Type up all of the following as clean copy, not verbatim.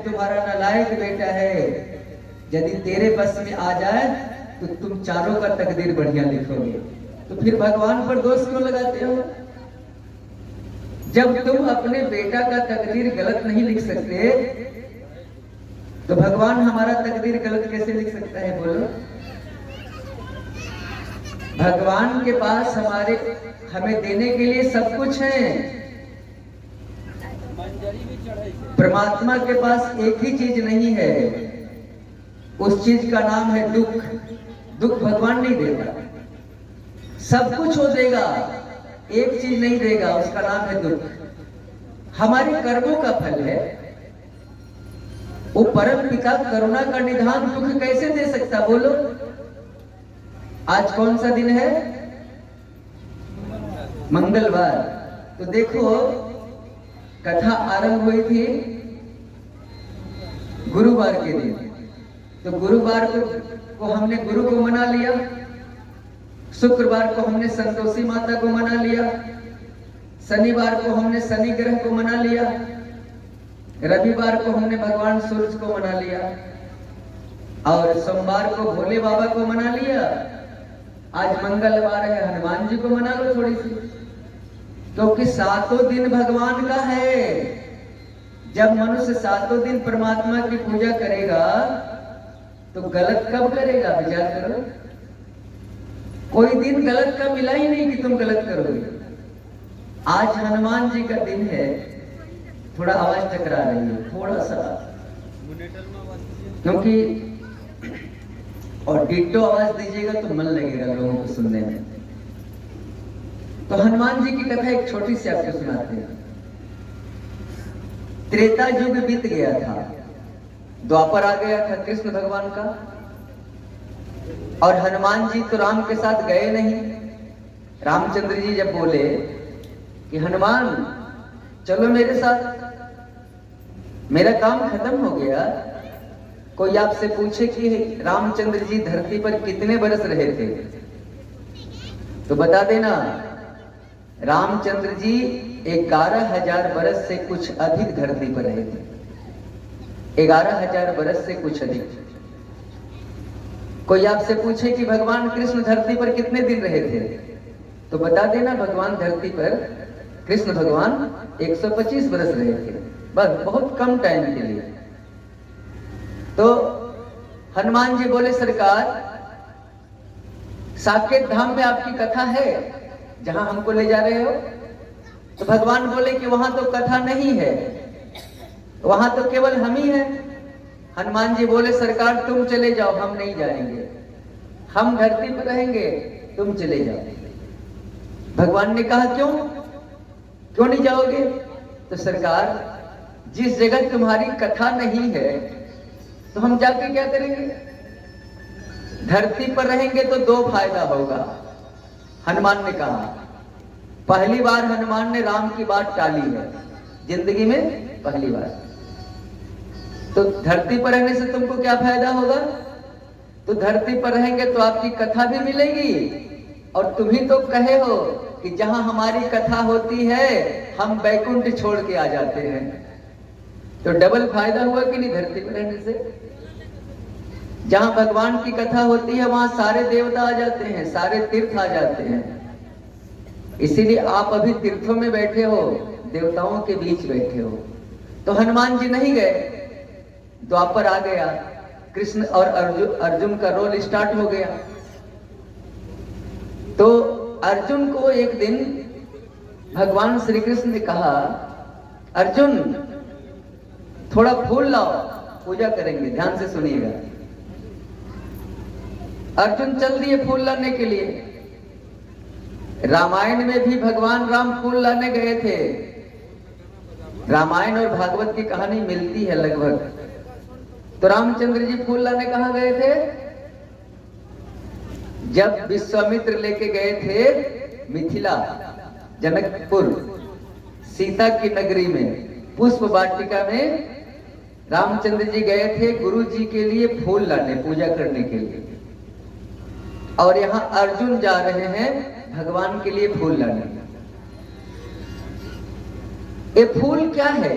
तुम्हारा नालायक बेटा है, यदि तेरे बस में आ जाए तो तुम चारों का तकदीर बढ़िया लिखोगे। तो फिर भगवान पर दोष क्यों लगाते हो? जब तुम अपने बेटा का तकदीर गलत नहीं लिख सकते तो भगवान हमारा तकदीर गलत कैसे लिख सकता है? बोलो। भगवान के पास हमें देने के लिए सब कुछ है। परमात्मा के पास एक ही चीज नहीं है, उस चीज का नाम है दुख। दुख भगवान नहीं देगा, सब कुछ वो देगा, एक चीज नहीं देगा, उसका नाम है दुख। हमारे कर्मों का फल है। वो परम पिता करुणा का निधान दुख कैसे दे सकता? बोलो। आज कौन सा दिन है? मंगलवार। तो देखो कथा आरंभ हुई थी गुरुवार के दिन। तो गुरुवार को हमने गुरु को मना लिया, शुक्रवार को हमने संतोषी माता को मना लिया, शनिवार को हमने शनि ग्रह को मना लिया, रविवार को हमने भगवान सूरज को मना लिया, और सोमवार को भोले बाबा को मना लिया। आज मंगलवार है, हनुमान जी को मना लो थोड़ी सी, क्योंकि सातों दिन भगवान का है। जब मनुष्य सातों दिन परमात्मा की पूजा करेगा तो गलत कब करेगा? विचार करो। कोई दिन गलत का मिला ही नहीं कि तुम गलत करोगे। आज हनुमान जी का दिन है। थोड़ा आवाज टकरा रही है, थोड़ा सा, क्योंकि और डिट्टो आवाज दीजिएगा तो मन लगेगा लोगों को सुनने में। तो हनुमान जी की कथा एक छोटी सी आपको सुनाते हैं। त्रेता युग बीत गया था, द्वापर आ गया था कृष्ण भगवान का, और हनुमान जी तो राम के साथ गए नहीं। रामचंद्र जी जब बोले कि हनुमान चलो मेरे साथ, मेरा काम खत्म हो गया। कोई आपसे पूछे कि रामचंद्र जी धरती पर कितने बरस रहे थे तो बता देना। रामचंद्र जी 11,000 बरस से कुछ अधिक धरती पर रहे थे। 11,000 बरस से कुछ अधिक। कोई आपसे पूछे कि भगवान कृष्ण धरती पर कितने दिन रहे थे तो बता देना भगवान धरती पर, कृष्ण भगवान 125 बरस रहे थे, बस बहुत कम टाइम के लिए। तो हनुमान जी बोले सरकार, साकेत धाम में आपकी कथा है जहां हमको ले जा रहे हो? तो भगवान बोले कि वहां तो कथा नहीं है, वहां तो केवल हम ही हैं। हनुमान जी बोले सरकार तुम चले जाओ, हम नहीं जाएंगे, हम धरती पर रहेंगे, तुम चले जाओ। भगवान ने कहा क्यों नहीं जाओगे? तो सरकार जिस जगह तुम्हारी कथा नहीं है तो हम जाके क्या करेंगे? धरती पर रहेंगे तो दो फायदा होगा। हनुमान ने कहा, पहली बार हनुमान ने राम की बात टाली है जिंदगी में, पहली बार। तो धरती पर रहने से तुमको क्या फायदा होगा? तो धरती पर रहेंगे तो आपकी कथा भी मिलेगी, और तुम ही तो कहे हो कि जहां हमारी कथा होती है हम बैकुंठ छोड़ के आ जाते हैं। तो डबल फायदा हुआ कि नहीं धरती पर रहने से? जहां भगवान की कथा होती है वहां सारे देवता आ जाते हैं, सारे तीर्थ आ जाते हैं। इसीलिए आप अभी तीर्थों में बैठे हो, देवताओं के बीच बैठे हो। तो हनुमान जी नहीं गए, द्वापर आ गया, कृष्ण और अर्जुन का रोल स्टार्ट हो गया। तो अर्जुन को एक दिन भगवान श्री कृष्ण ने कहा, अर्जुन थोड़ा फूल लाओ, पूजा करेंगे, ध्यान से सुनिएगा। अर्जुन चल दिए फूल लाने के लिए। रामायण में भी भगवान राम फूल लाने गए थे। रामायण और भागवत की कहानी मिलती है लगभग। तो रामचंद्र जी फूल लाने कहां गए थे? जब विश्वामित्र लेके गए थे मिथिला, जनकपुर, सीता की नगरी में, पुष्प वाटिका में रामचंद्र जी गए थे गुरु जी के लिए फूल लाने, पूजा करने के लिए। और यहां अर्जुन जा रहे हैं भगवान के लिए फूल लाने। ये फूल क्या है?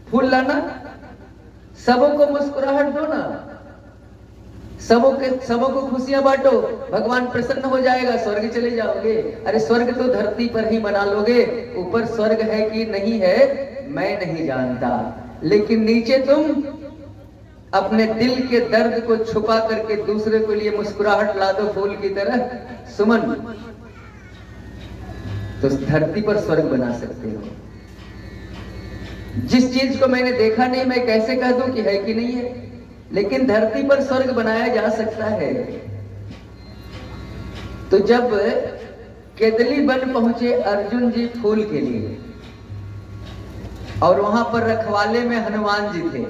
फूल लाना सबों को मुस्कुराहट दो ना, सबों को खुशियां बांटो, भगवान प्रसन्न हो जाएगा, स्वर्ग चले जाओगे। अरे स्वर्ग तो धरती पर ही बना लोगे, ऊपर स्वर्ग है कि नहीं है मैं नहीं जानता, लेकिन नीचे तुम अपने दिल के दर्द को छुपा करके दूसरे के लिए मुस्कुराहट ला दो फूल की तरह सुमन, तो धरती पर स्वर्ग बना सकते हो। जिस चीज को मैंने देखा नहीं मैं कैसे कह दूं कि है कि नहीं है, लेकिन धरती पर स्वर्ग बनाया जा सकता है। तो जब केदली वन पहुंचे अर्जुन जी फूल के लिए, और वहां पर रखवाले में हनुमान जी थे,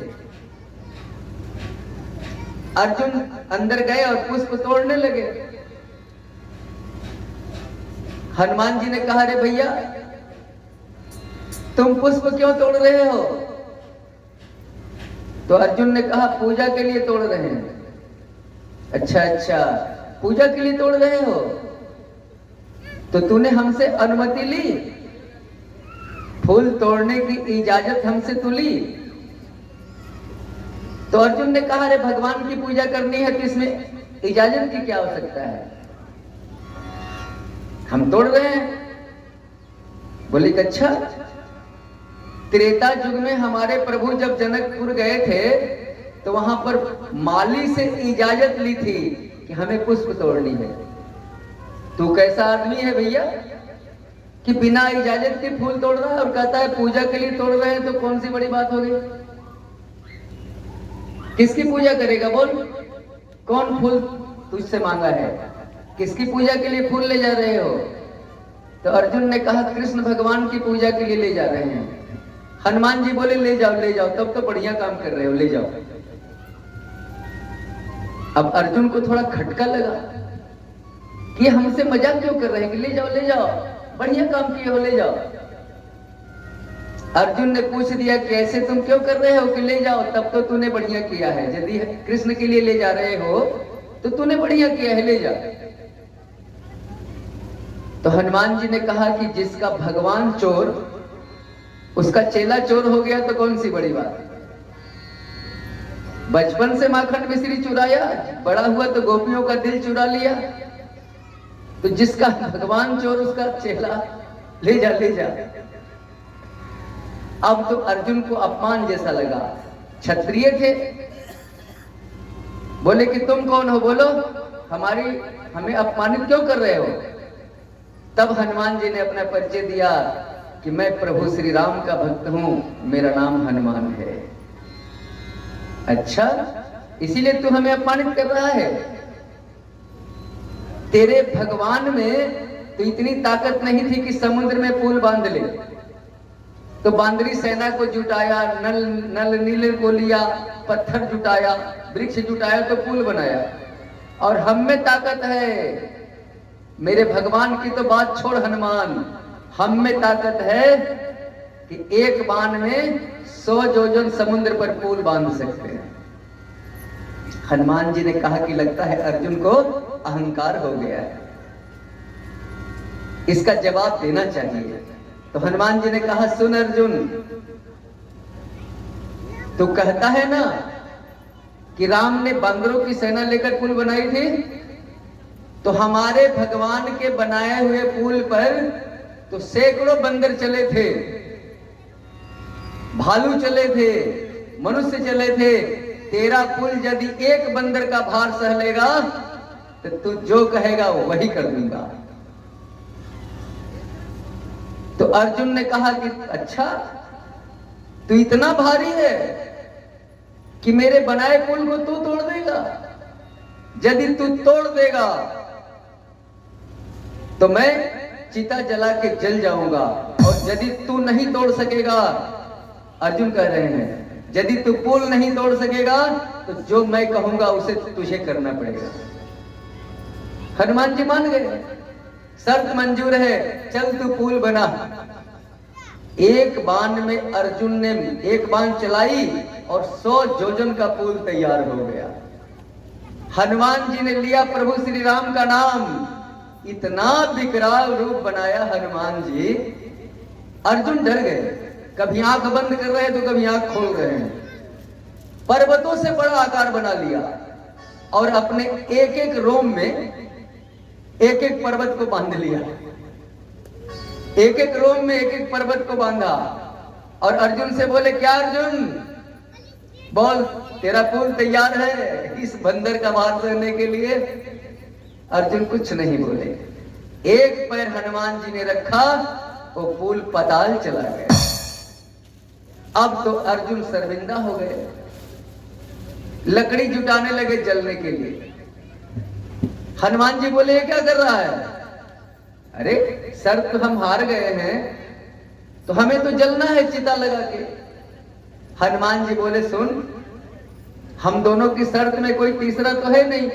अर्जुन अंदर गए और पुष्प तोड़ने लगे। हनुमान जी ने कहा, अरे भैया तुम पुष्प क्यों तोड़ रहे हो? तो अर्जुन ने कहा, पूजा के लिए तोड़ रहे हैं। अच्छा, पूजा के लिए तोड़ रहे हो, तो तूने हमसे अनुमति ली? फूल तोड़ने की इजाजत हमसे तू ली? तो अर्जुन ने कहा, अरे भगवान की पूजा करनी है तो इसमें इजाजत की क्या आवश्यकता है, हम तोड़ रहे हैं। बोले कि अच्छा, त्रेता युग में हमारे प्रभु जब जनकपुर गए थे तो वहां पर माली से इजाजत ली थी कि हमें पुष्प तोड़नी है। तू कैसा आदमी है भैया कि बिना इजाजत के फूल तोड़ रहा है और कहता है पूजा के लिए तोड़ रहे हैं, तो कौन सी बड़ी बात हो गई? किसकी पूजा करेगा बोल? कौन फूल तुझसे मांगा है? किसकी पूजा के लिए फूल ले जा रहे हो? तो अर्जुन ने कहा, कृष्ण भगवान की पूजा के लिए ले जा रहे हैं। हनुमान जी बोले, ले जाओ ले जाओ, तब तो बढ़िया काम कर रहे हो, ले जाओ। अब अर्जुन को थोड़ा खटका लगा कि हमसे मजाक क्यों कर रहे हैं, कि ले जाओ ले जाओ, बढ़िया काम किए हो, ले जाओ। अर्जुन ने पूछ दिया कि ऐसे तुम क्यों कर रहे हो कि ले जाओ, तब तो तूने बढ़िया किया है, यदि कृष्ण के लिए ले जा रहे हो तो तूने बढ़िया किया है, ले जा। तो हनुमान जी ने कहा कि जिसका भगवान चोर उसका चेला चोर हो गया तो कौन सी बड़ी बात। बचपन से माखन मिश्री चुराया, बड़ा हुआ तो गोपियों का दिल चुरा लिया, तो जिसका भगवान चोर उसका चेला, ले जा ले जा। अब तो अर्जुन को अपमान जैसा लगा, क्षत्रिय थे, बोले कि तुम कौन हो, बोलो, हमें अपमानित क्यों कर रहे हो? तब हनुमान जी ने अपना परिचय दिया कि मैं प्रभु श्री राम का भक्त हूं, मेरा नाम हनुमान है। अच्छा, इसीलिए तू हमें अपमानित कर रहा है? तेरे भगवान में तो इतनी ताकत नहीं थी कि समुद्र में पुल बांध ले, तो बांदरी सेना को जुटाया, नल नीले को लिया, पत्थर जुटाया, वृक्ष जुटाया तो पुल बनाया। और हम में ताकत है, मेरे भगवान की तो बात छोड़ हनुमान, हम में ताकत है कि एक बाण में 100 योजन समुद्र पर पुल बांध सकते हैं। हनुमान जी ने कहा कि लगता है अर्जुन को अहंकार हो गया है, इसका जवाब देना चाहिए। तो हनुमान जी ने कहा, सुन अर्जुन, तू कहता है ना कि राम ने बंदरों की सेना लेकर पुल बनाई थी, तो हमारे भगवान के बनाए हुए पुल पर तो सैकड़ों बंदर चले थे, भालू चले थे, मनुष्य चले थे। तेरा पुल यदि एक बंदर का भार सह लेगा तो तू जो कहेगा वही कर दूंगा। तो अर्जुन ने कहा कि अच्छा, तू इतना भारी है कि मेरे बनाए पुल को तू तोड़ देगा? यदि तू तोड़ देगा तो मैं चिता जला के जल जाऊंगा, और यदि तू नहीं तोड़ सकेगा, अर्जुन कह रहे हैं, यदि तू पुल नहीं तोड़ सकेगा तो जो मैं कहूंगा उसे तुझे करना पड़ेगा। हनुमान जी मान गए, शर्त मंजूर है, चल तू पुल बना। एक बाण में अर्जुन ने एक बाण चलाई और 100 योजन का पुल तैयार हो गया। हनुमान जी ने लिया प्रभु श्री राम का नाम, इतना विकराल रूप बनाया हनुमान जी, अर्जुन डर गए, कभी आंख बंद कर रहे हैं तो कभी आंख खोल रहे हैं। पर्वतों से बड़ा आकार बना लिया और अपने एक एक रोम में एक एक पर्वत को बांध लिया, एक एक रोम में एक एक पर्वत को बांधा। और अर्जुन से बोले, क्या अर्जुन बोल, तेरा पुल तैयार है इस बंदर का वार करने के लिए? अर्जुन कुछ नहीं बोले। एक पैर हनुमान जी ने रखा, वो पुल पाताल चला गया। अब तो अर्जुन शर्मिंदा हो गए, लकड़ी जुटाने लगे जलने के लिए। हनुमान जी बोले, ये क्या कर रहा है? अरे सर, तो हम हार गए हैं, तो हमें तो जलना है चिता लगा के। हनुमान जी बोले, सुन, हम दोनों की शर्त में कोई तीसरा तो है नहीं,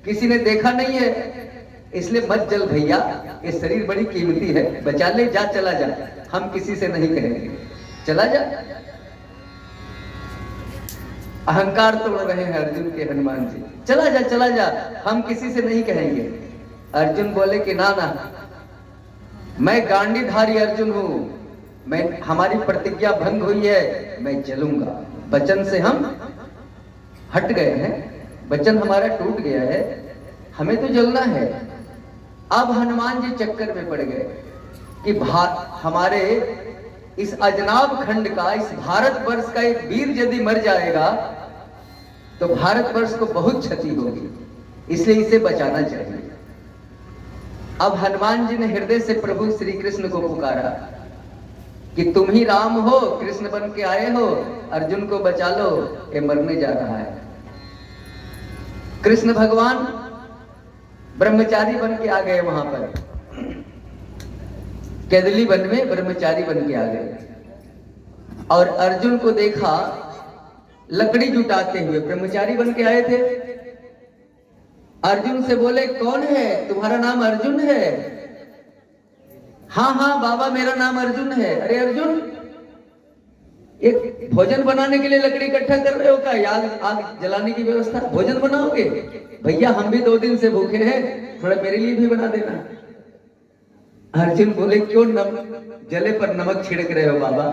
किसी ने देखा नहीं है, इसलिए मत जल भैया, ये शरीर बड़ी कीमती है, बचा ले, जा, चला जा, हम किसी से नहीं कहेंगे, चला जा। अहंकार तोड़ रहे हैं अर्जुन के हनुमान जी, चला जा, चला जा, हम किसी से नहीं कहेंगे। अर्जुन बोले कि ना ना, मैं गांडीधारी अर्जुन हूं, मैं, हमारी प्रतिज्ञा भंग हुई है, मैं चलूंगा। वचन से हम हट गए हैं, वचन हमारा टूट गया है, हमें तो जलना है। अब हनुमान जी चक्कर में पड़ गए कि हमारे इस अजनाब खंड का, इस भारतवर्ष का एक वीर यदि मर जाएगा तो भारतवर्ष को बहुत क्षति होगी, इसलिए इसे बचाना चाहिए। अब हनुमान जी ने हृदय से प्रभु श्री कृष्ण को पुकारा कि तुम ही राम हो, कृष्ण बन के आए हो, अर्जुन को बचा लो, ये मरने जा रहा है। कृष्ण भगवान ब्रह्मचारी बन के आ गए, वहां पर कैदली वन में ब्रह्मचारी बन के आ गए और अर्जुन को देखा लकड़ी जुटाते हुए, ब्रह्मचारी बन के आए थे। अर्जुन से बोले, कौन है, तुम्हारा नाम अर्जुन है? हाँ हाँ बाबा, मेरा नाम अर्जुन है। अरे अर्जुन, एक भोजन बनाने के लिए लकड़ी इकट्ठा कर रहे हो क्या? आग जलाने की व्यवस्था, भोजन बनाओगे? भैया हम भी 2 दिन से भूखे हैं, थोड़ा मेरे लिए भी बना देना। अर्जुन बोले, क्यों जले पर नमक छिड़क रहे हो बाबा?